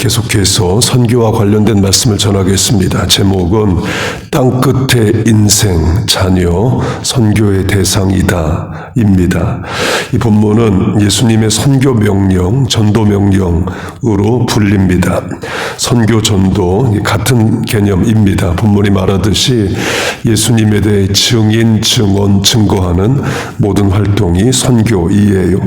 계속해서 선교와 관련된 말씀을 전하겠습니다. 제목은 땅끝의 인생, 자녀, 선교의 대상이다 입니다. 이 본문은 예수님의 선교 명령, 전도 명령으로 불립니다. 선교, 전도 같은 개념입니다. 본문이 말하듯이 예수님에 대해 증인, 증언, 증거하는 모든 활동이 선교이에요.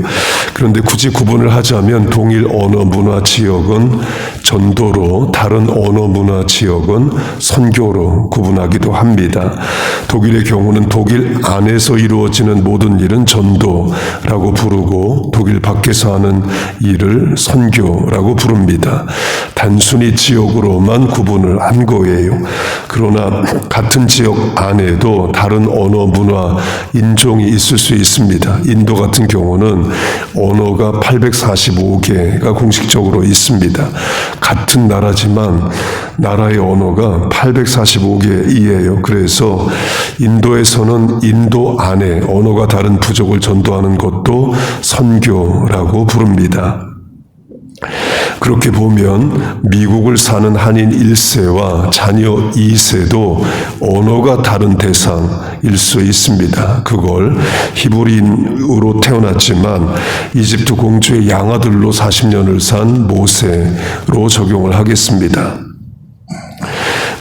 그런데 굳이 구분을 하자면 동일 언어, 문화, 지역은 전도로, 다른 언어, 문화, 지역은 선교로 구분하기도 합니다. 독일의 경우는 독일 안에서 이루어지는 모든 일은 전도라고 부르고 독일 밖에서 하는 일을 선교라고 부릅니다. 단순히 지역으로만 구분을 한 거예요. 그러나 같은 지역 안에도 다른 언어, 문화, 인종이 있을 수 있습니다. 인도 같은 경우는 언어가 845개가 공식적으로 있습니다. 같은 나라지만 나라의 언어가 845개이에요. 그래서 인도에서는 인도 안에 언어가 다른 부족을 전도하는 것도 선교라고 부릅니다. 그렇게 보면 미국을 사는 한인 1세와 자녀 2세도 언어가 다른 대상일 수 있습니다. 그걸 히브리인으로 태어났지만 이집트 공주의 양아들로 40년을 산 모세로 적용을 하겠습니다.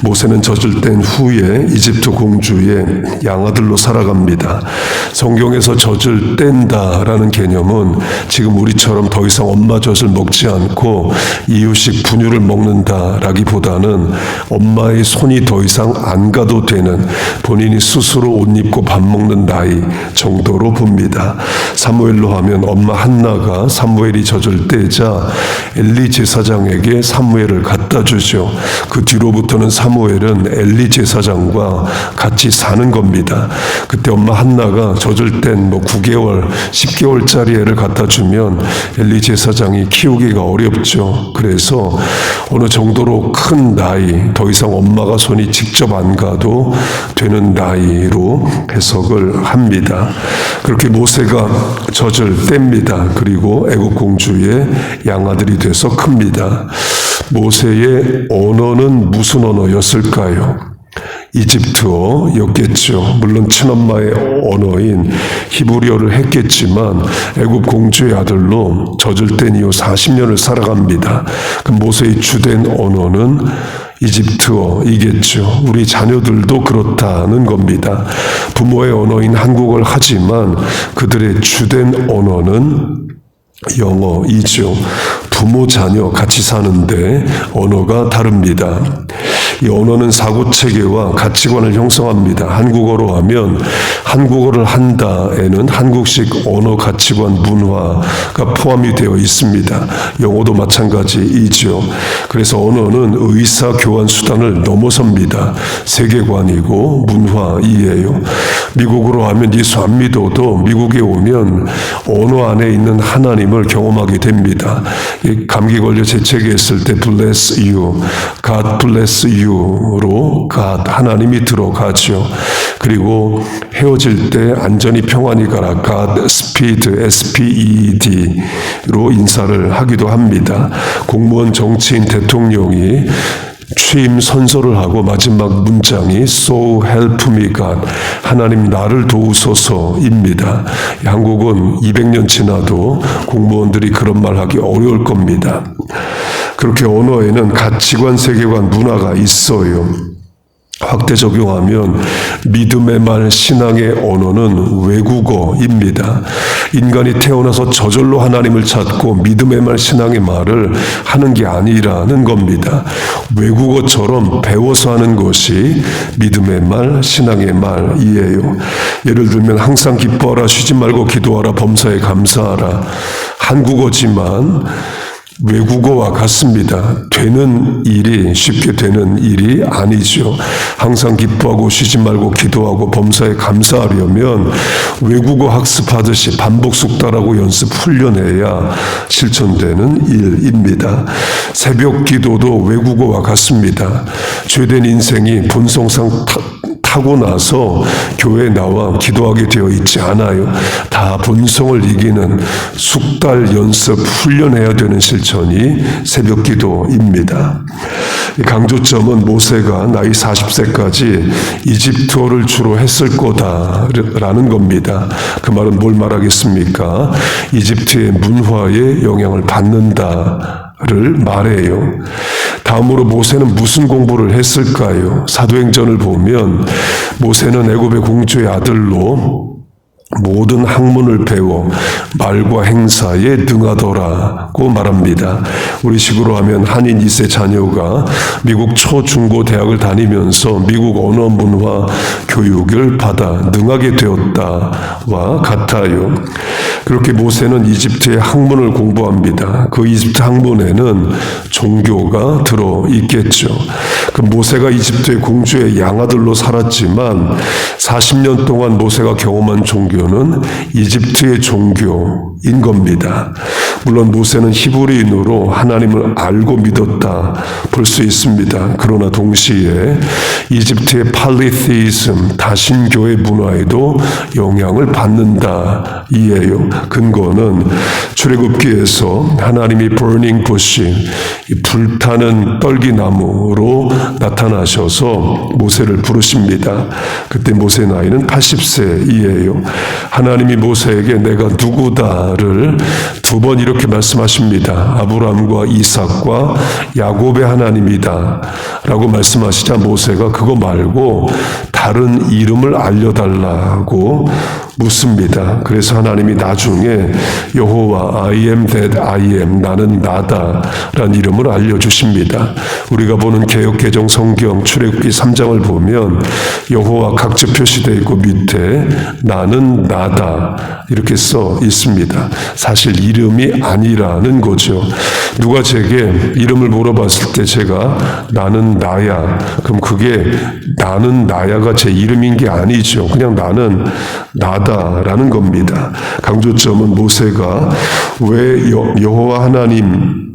모세는 젖을 뗀 후에 이집트 공주의 양아들로 살아갑니다. 성경에서 젖을 뗀다라는 개념은 지금 우리처럼 더 이상 엄마 젖을 먹지 않고 이유식 분유를 먹는다라기보다는 엄마의 손이 더 이상 안 가도 되는 본인이 스스로 옷 입고 밥 먹는 나이 정도로 봅니다. 사무엘로 하면 엄마 한나가 사무엘이 젖을 떼자 엘리 제사장에게 사무엘을 갖다 주죠. 그 뒤로부터는 사무엘은 엘리 제사장과 같이 사는 겁니다. 그때 엄마 한나가 젖을 땐 9개월, 10개월짜리 애를 갖다 주면 엘리 제사장이 키우기가 어렵죠. 그래서 어느 정도로 큰 나이, 더 이상 엄마가 손이 직접 안 가도 되는 나이로 해석을 합니다. 그렇게 모세가 젖을 뗍니다. 그리고 애국 공주의 양아들이 돼서 큽니다. 모세의 언어는 무슨 언어였을까요? 이집트어였겠죠. 물론 친엄마의 언어인 히브리어를 했겠지만 애굽 공주의 아들로 젖을 뗀 이후 40년을 살아갑니다. 그 모세의 주된 언어는 이집트어이겠죠. 우리 자녀들도 그렇다는 겁니다. 부모의 언어인 한국어를 하지만 그들의 주된 언어는 영어이죠. 부모, 자녀 같이 사는데 언어가 다릅니다. 이 언어는 사고체계와 가치관을 형성합니다. 한국어로 하면 한국어를 한다에는 한국식 언어, 가치관, 문화가 포함이 되어 있습니다. 영어도 마찬가지이죠. 그래서 언어는 의사교환 수단을 넘어섭니다. 세계관이고 문화이에요. 미국으로 하면 예수 안 믿어도 미국에 오면 언어 안에 있는 하나님을 경험하게 됩니다. 감기 걸려 재채기했을 때 bless you, God bless you로 God, 하나님이 들어가죠. 그리고 헤어질 때 안전히 평안히 가라, God speed, SPED로 인사를 하기도 합니다. 공무원, 정치인, 대통령이 취임 선서를 하고 마지막 문장이 So help me God, 하나님 나를 도우소서입니다. 한국은 200년 지나도 공무원들이 그런 말 하기 어려울 겁니다. 그렇게 언어에는 가치관, 세계관, 문화가 있어요. 확대 적용하면 믿음의 말, 신앙의 언어는 외국어입니다. 인간이 태어나서 저절로 하나님을 찾고 믿음의 말, 신앙의 말을 하는 게 아니라는 겁니다. 외국어처럼 배워서 하는 것이 믿음의 말, 신앙의 말이에요. 예를 들면 항상 기뻐하라, 쉬지 말고 기도하라, 범사에 감사하라. 한국어지만 외국어와 같습니다. 되는 일이 쉽게 되는 일이 아니죠. 항상 기뻐하고 쉬지 말고 기도하고 범사에 감사하려면 외국어 학습하듯이 반복 숙달하고 연습 훈련해야 실천되는 일입니다. 새벽 기도도 외국어와 같습니다. 죄된 인생이 본성상 타고 나서 교회에 나와 기도하게 되어 있지 않아요. 다 본성을 이기는 숙달 연습 훈련해야 되는 실천이 새벽 기도입니다. 강조점은 모세가 나이 40세까지 이집트어를 주로 했을 거다라는 겁니다. 그 말은 뭘 말하겠습니까? 이집트의 문화에 영향을 받는다를 말해요. 다음으로 모세는 무슨 공부를 했을까요? 사도행전을 보면 모세는 애굽의 공주의 아들로 모든 학문을 배워 말과 행사에 능하더라고 말합니다. 우리식으로 하면 한인 2세 자녀가 미국 초중고 대학을 다니면서 미국 언어 문화 교육을 받아 능하게 되었다와 같아요. 그렇게 모세는 이집트의 학문을 공부합니다. 그 이집트 학문에는 종교가 들어 있겠죠. 그 모세가 이집트의 공주의 양아들로 살았지만 40년 동안 모세가 경험한 종교는 이집트의 종교인 겁니다. 물론 모세는 히브리인으로 하나님을 알고 믿었다 볼 수 있습니다. 그러나 동시에 이집트의 팔리테이즘, 다신교의 문화에도 영향을 받는다 이에요. 근거는 출애굽기에서 하나님이 burning bush, 불타는 떨기나무로 나타나셔서 모세를 부르십니다. 그때 모세 나이는 80세이에요. 하나님이 모세에게 내가 누구다를 두 번 이렇게 말씀하십니다. 아브라함과 이삭과 야곱의 하나님이다 라고 말씀하시자 모세가 그거 말고 다른 이름을 알려달라고 묻습니다. 그래서 하나님이 나중에 여호와 I am that I am, 나는 나다 라는 이름을 알려주십니다. 우리가 보는 개역개정 성경 출애굽기 3장을 보면 여호와 각지 표시되어 있고 밑에 나는 나다 이렇게 써 있습니다. 사실 이름이 아니라는 거죠. 누가 제게 이름을 물어봤을 때 제가 나는 나야, 그럼 그게 나는 나야가 제 이름인 게 아니죠. 그냥 나는 나다라는 겁니다. 강조점은 모세가 왜 여호와 하나님,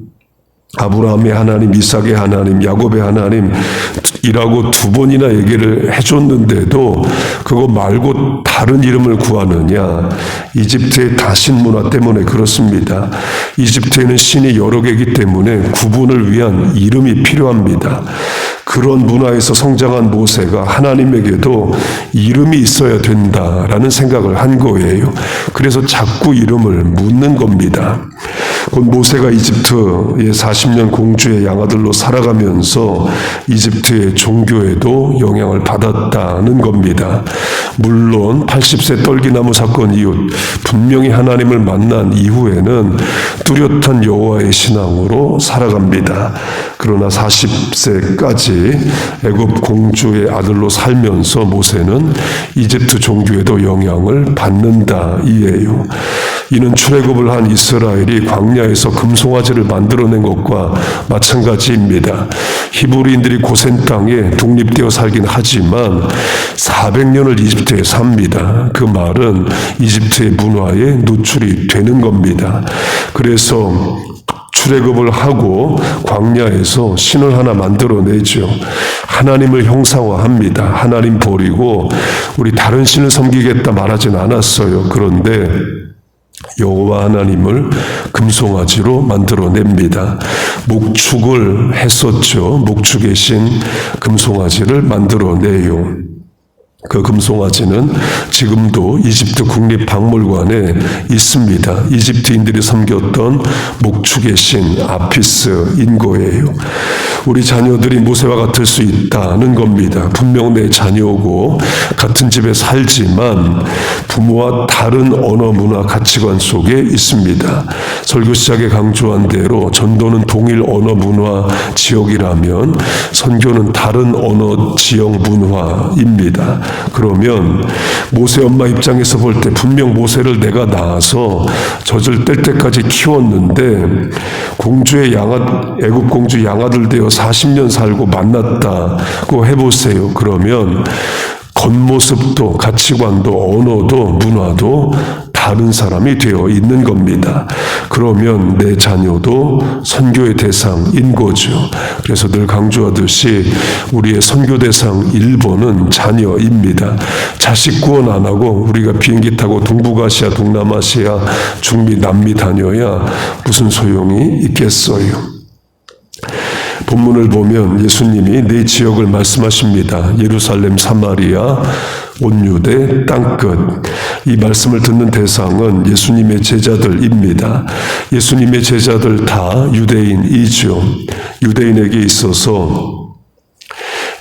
아브라함의 하나님, 이삭의 하나님, 야곱의 하나님이라고 두 번이나 얘기를 해줬는데도 그거 말고 다른 이름을 구하느냐? 이집트의 다신 문화 때문에 그렇습니다. 이집트에는 신이 여러 개이기 때문에 구분을 위한 이름이 필요합니다. 그런 문화에서 성장한 모세가 하나님에게도 이름이 있어야 된다라는 생각을 한 거예요. 그래서 자꾸 이름을 묻는 겁니다. 곧 모세가 이집트의 40년 공주의 양아들로 살아가면서 이집트의 종교에도 영향을 받았다는 겁니다. 물론 80세 떨기나무 사건 이후 분명히 하나님을 만난 이후에는 뚜렷한 여호와의 신앙으로 살아갑니다. 그러나 40세까지 애굽 공주의 아들로 살면서 모세는 이집트 종교에도 영향을 받는다 이에요. 이는 출애굽을 한 이스라엘이 광야에서 금송아지를 만들어낸 것과 마찬가지입니다. 히브리인들이 고센 땅에 독립되어 살긴 하지만 400년을 이집트에 삽니다. 그 말은 이집트의 문화에 노출이 되는 겁니다. 그래서 출애굽을 하고 광야에서 신을 하나 만들어내죠. 하나님을 형상화합니다. 하나님 버리고 우리 다른 신을 섬기겠다 말하진 않았어요. 그런데 여호와 하나님을 금송아지로 만들어냅니다. 목축을 했었죠. 목축의 신 금송아지를 만들어내요. 그 금송아지는 지금도 이집트 국립박물관에 있습니다. 이집트인들이 섬겼던 목축의 신 아피스인 거예요. 우리 자녀들이 모세와 같을 수 있다는 겁니다. 분명 내 자녀고 같은 집에 살지만 부모와 다른 언어, 문화, 가치관 속에 있습니다. 설교 시작에 강조한 대로 전도는 동일 언어, 문화, 지역이라면 선교는 다른 언어, 지역, 문화입니다. 그러면 모세 엄마 입장에서 볼 때 분명 모세를 내가 낳아서 젖을 뗄 때까지 키웠는데 공주의 애굽 공주 양아들 되어 40년 살고 만났다고 해보세요. 그러면 겉모습도 가치관도 언어도 문화도 바른 사람이 되어 있는 겁니다. 그러면 내 자녀도 선교의 대상인 거죠. 그래서 늘 강조하듯이 우리의 선교 대상 1번은 자녀입니다. 자식 구원 안 하고 우리가 비행기 타고 동북아시아, 동남아시아, 중미, 남미 다녀야 무슨 소용이 있겠어요. 본문을 보면 예수님이 네 지역을 말씀하십니다. 예루살렘, 사마리아, 온유대, 땅끝. 이 말씀을 듣는 대상은 예수님의 제자들입니다. 예수님의 제자들 다 유대인이죠. 유대인에게 있어서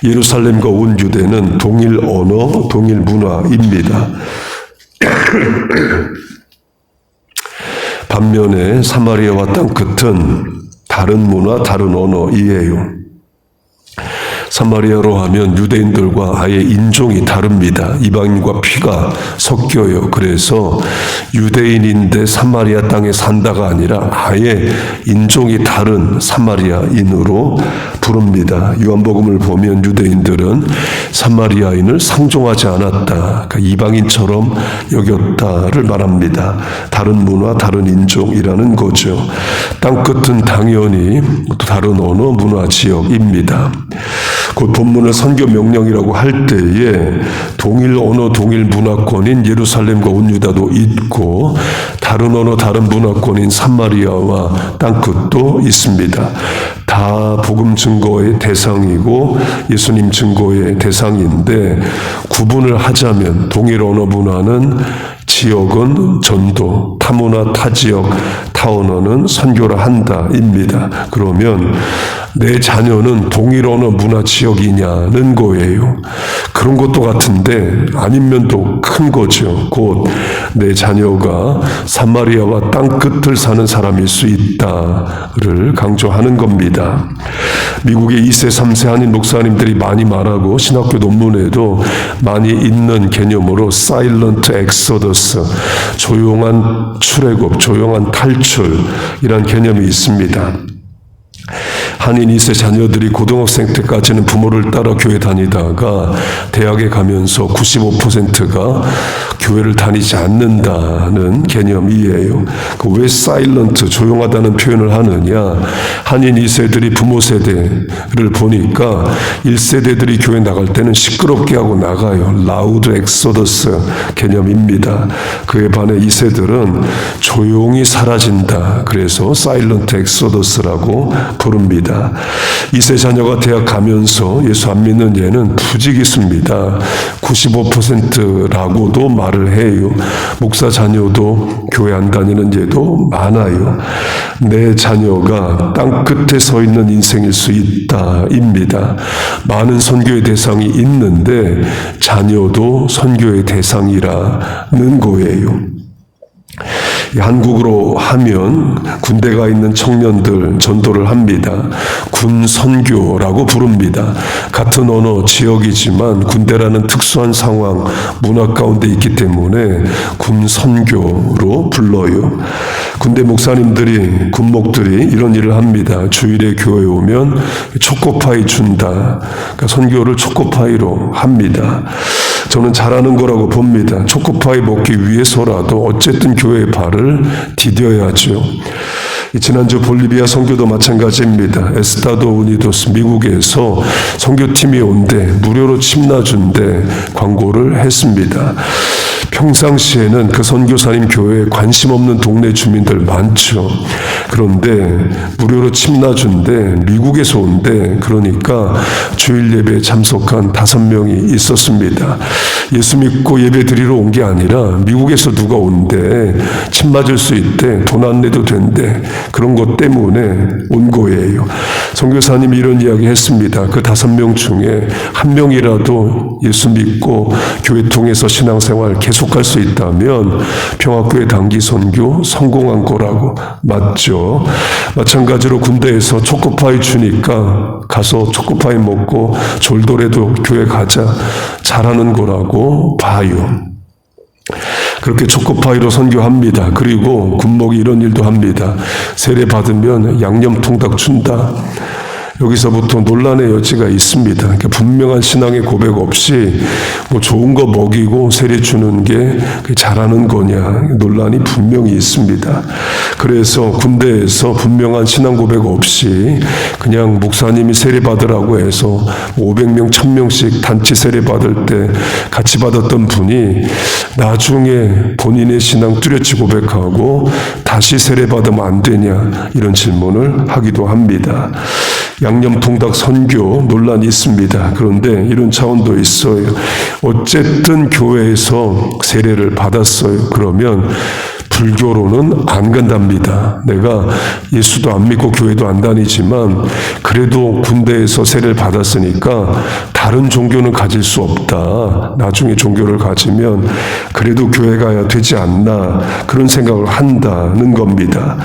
예루살렘과 온유대는 동일 언어, 동일 문화입니다. 반면에 사마리아와 땅끝은 다른 문화, 다른 언어이에요. 사마리아로 하면 유대인들과 아예 인종이 다릅니다. 이방인과 피가 섞여요. 그래서 유대인인데 사마리아 땅에 산다가 아니라 아예 인종이 다른 사마리아인으로 부릅니다. 요한복음을 보면 유대인들은 사마리아인을 상종하지 않았다. 그러니까 이방인처럼 여겼다를 말합니다. 다른 문화, 다른 인종이라는 거죠. 땅끝은 당연히 또 다른 언어, 문화, 지역입니다. 곧 본문을 선교 명령이라고 할 때에 동일 언어, 동일 문화권인 예루살렘과 온유다도 있고 다른 언어, 다른 문화권인 사마리아와 땅끝도 있습니다. 다 복음 증거의 대상이고 예수님 증거의 대상인데 구분을 하자면 동일 언어 문화는 지역은 전도, 타문화, 타지역, 타언어는 선교를 한다입니다. 그러면 내 자녀는 동일 언어 문화 지역이냐는 거예요. 그런 것도 같은데 아니면 또 큰 거죠. 곧 내 자녀가 사마리아와 땅끝을 사는 사람일 수 있다를 강조하는 겁니다. 미국의 2세, 3세 한인 목사님들이 많이 말하고 신학교 논문에도 많이 있는 개념으로 사일런트 엑소더스, 조용한 출애굽, 조용한 탈출이란 개념이 있습니다. 한인 2세 자녀들이 고등학생 때까지는 부모를 따라 교회 다니다가 대학에 가면서 95%가 교회를 다니지 않는다는 개념이에요. 왜 사일런트, 조용하다는 표현을 하느냐. 한인 2세들이 부모 세대를 보니까 1세대들이 교회 나갈 때는 시끄럽게 하고 나가요. 라우드 엑소더스 개념입니다. 그에 반해 2세들은 조용히 사라진다. 그래서 사일런트 엑소더스라고 부릅니다. 2세 자녀가 대학 가면서 예수 안 믿는 얘는 부지기수입니다. 95%라고도 말을 해요. 목사 자녀도 교회 안 다니는 얘도 많아요. 내 자녀가 땅 끝에 서 있는 인생일 수 있다입니다. 많은 선교의 대상이 있는데 자녀도 선교의 대상이라는 거예요. 한국으로 하면 군대가 있는 청년들 전도를 합니다. 군 선교라고 부릅니다. 같은 언어 지역이지만 군대라는 특수한 상황 문화 가운데 있기 때문에 군 선교로 불러요. 군대 목사님들이 군목들이 이런 일을 합니다. 주일에 교회에 오면 초코파이 준다. 그러니까 선교를 초코파이로 합니다. 저는 잘하는 거라고 봅니다. 초코파이 먹기 위해서라도 어쨌든 교회의 발을 디뎌야죠. 지난주 볼리비아 선교도 마찬가지입니다. 에스타도 우니도스 미국에서 선교팀이 온대 무료로 침 놔준대 광고를 했습니다. 평상시에는 그 선교사님 교회에 관심 없는 동네 주민들 많죠. 그런데 무료로 침 놔준대 미국에서 온대. 그러니까 주일 예배에 참석한 5명이 있었습니다. 예수 믿고 예배 드리러 온 게 아니라 미국에서 누가 온대. 침 맞을 수 있대. 돈 안 내도 된대. 그런 것 때문에 온 거예요. 선교사님이 이런 이야기 했습니다. 그 5명 중에 1명이라도 예수 믿고 교회 통해서 신앙생활 계속할 수 있다면 평화교회 단기 선교 성공한 거라고. 맞죠? 마찬가지로 군대에서 초코파이 주니까 가서 초코파이 먹고 졸도래도 교회 가자. 잘하는 거라고 봐요. 그렇게 초코파이로 선교합니다. 그리고 군목이 이런 일도 합니다. 세례 받으면 양념통닭 준다. 여기서부터 논란의 여지가 있습니다. 그러니까 분명한 신앙의 고백 없이 뭐 좋은 거 먹이고 세례 주는 게 잘하는 거냐 논란이 분명히 있습니다. 그래서 군대에서 분명한 신앙 고백 없이 그냥 목사님이 세례 받으라고 해서 500명, 1000명씩 단체 세례 받을 때 같이 받았던 분이 나중에 본인의 신앙 뚜렷이 고백하고 다시 세례 받으면 안 되냐 이런 질문을 하기도 합니다. 양념통닭 선교 논란이 있습니다. 그런데 이런 차원도 있어요. 어쨌든 교회에서 세례를 받았어요. 그러면 불교로는 안 간답니다. 내가 예수도 안 믿고 교회도 안 다니지만 그래도 군대에서 세례를 받았으니까 다른 종교는 가질 수 없다. 나중에 종교를 가지면 그래도 교회 가야 되지 않나 그런 생각을 한다는 겁니다.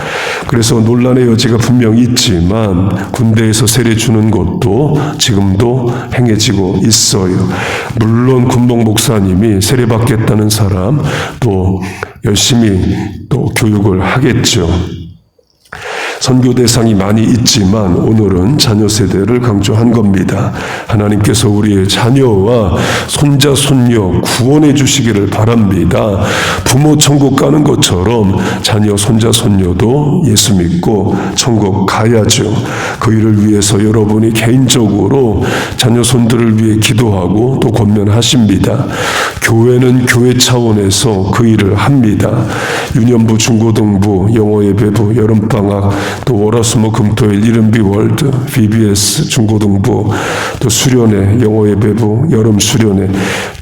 그래서 논란의 여지가 분명히 있지만 군대에서 세례 주는 것도 지금도 행해지고 있어요. 물론 군복 목사님이 세례 받겠다는 사람 또 열심히 또 교육을 하겠죠. 선교 대상이 많이 있지만 오늘은 자녀 세대를 강조한 겁니다. 하나님께서 우리의 자녀와 손자, 손녀 구원해 주시기를 바랍니다. 부모 천국 가는 것처럼 자녀, 손자, 손녀도 예수 믿고 천국 가야죠. 그 일을 위해서 여러분이 개인적으로 자녀, 손들을 위해 기도하고 또 권면하십니다. 교회는 교회 차원에서 그 일을 합니다. 유년부, 중고등부, 영어예배부, 여름방학, 또 월화수목 금토일 이른비 월드, VBS 중고등부, 또 수련회, 영어예배부, 여름 수련회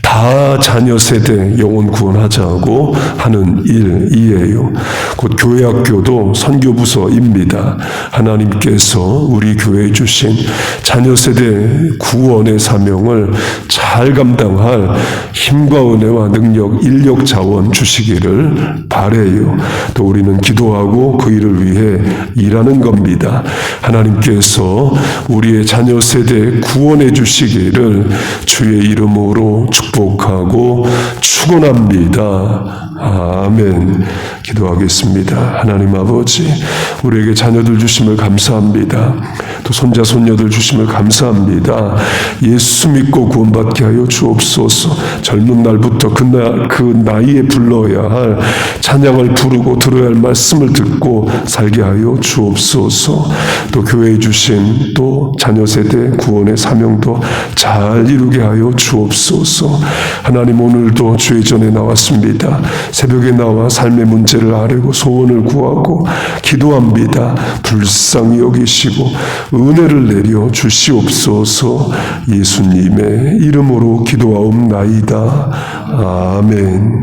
다 자녀 세대 영혼 구원하자고 하는 일이에요. 곧 교회학교도 선교부서입니다. 하나님께서 우리 교회에 주신 자녀 세대 구원의 사명을 잘 감당할 힘과 은혜와 능력, 인력, 자원 주시기를 바라요. 또 우리는 기도하고 그 일을 위해 일하는 겁니다. 하나님께서 우리의 자녀 세대 구원해 주시기를 주의 이름으로 축복하고 축원합니다. 아멘. 기도하겠습니다. 하나님 아버지, 우리에게 자녀들 주심을 감사합니다. 또 손자 손녀들 주심을 감사합니다. 예수 믿고 구원받게 하여 주옵소서. 젊은 날부터 그 나이에 불러야 할 찬양을 부르고 들어야 할 말씀을 듣고 살게 하여 주옵소서. 또 교회에 주신 또 자녀 세대 구원의 사명도 잘 이루게 하여 주옵소서. 하나님, 오늘도 주의 전에 나왔습니다. 새벽에 나와 삶의 문제를 아뢰고 소원을 구하고 기도합니다. 불쌍히 여기시고 은혜를 내려 주시옵소서. 예수님의 이름으로 기도하옵나이다. 아멘.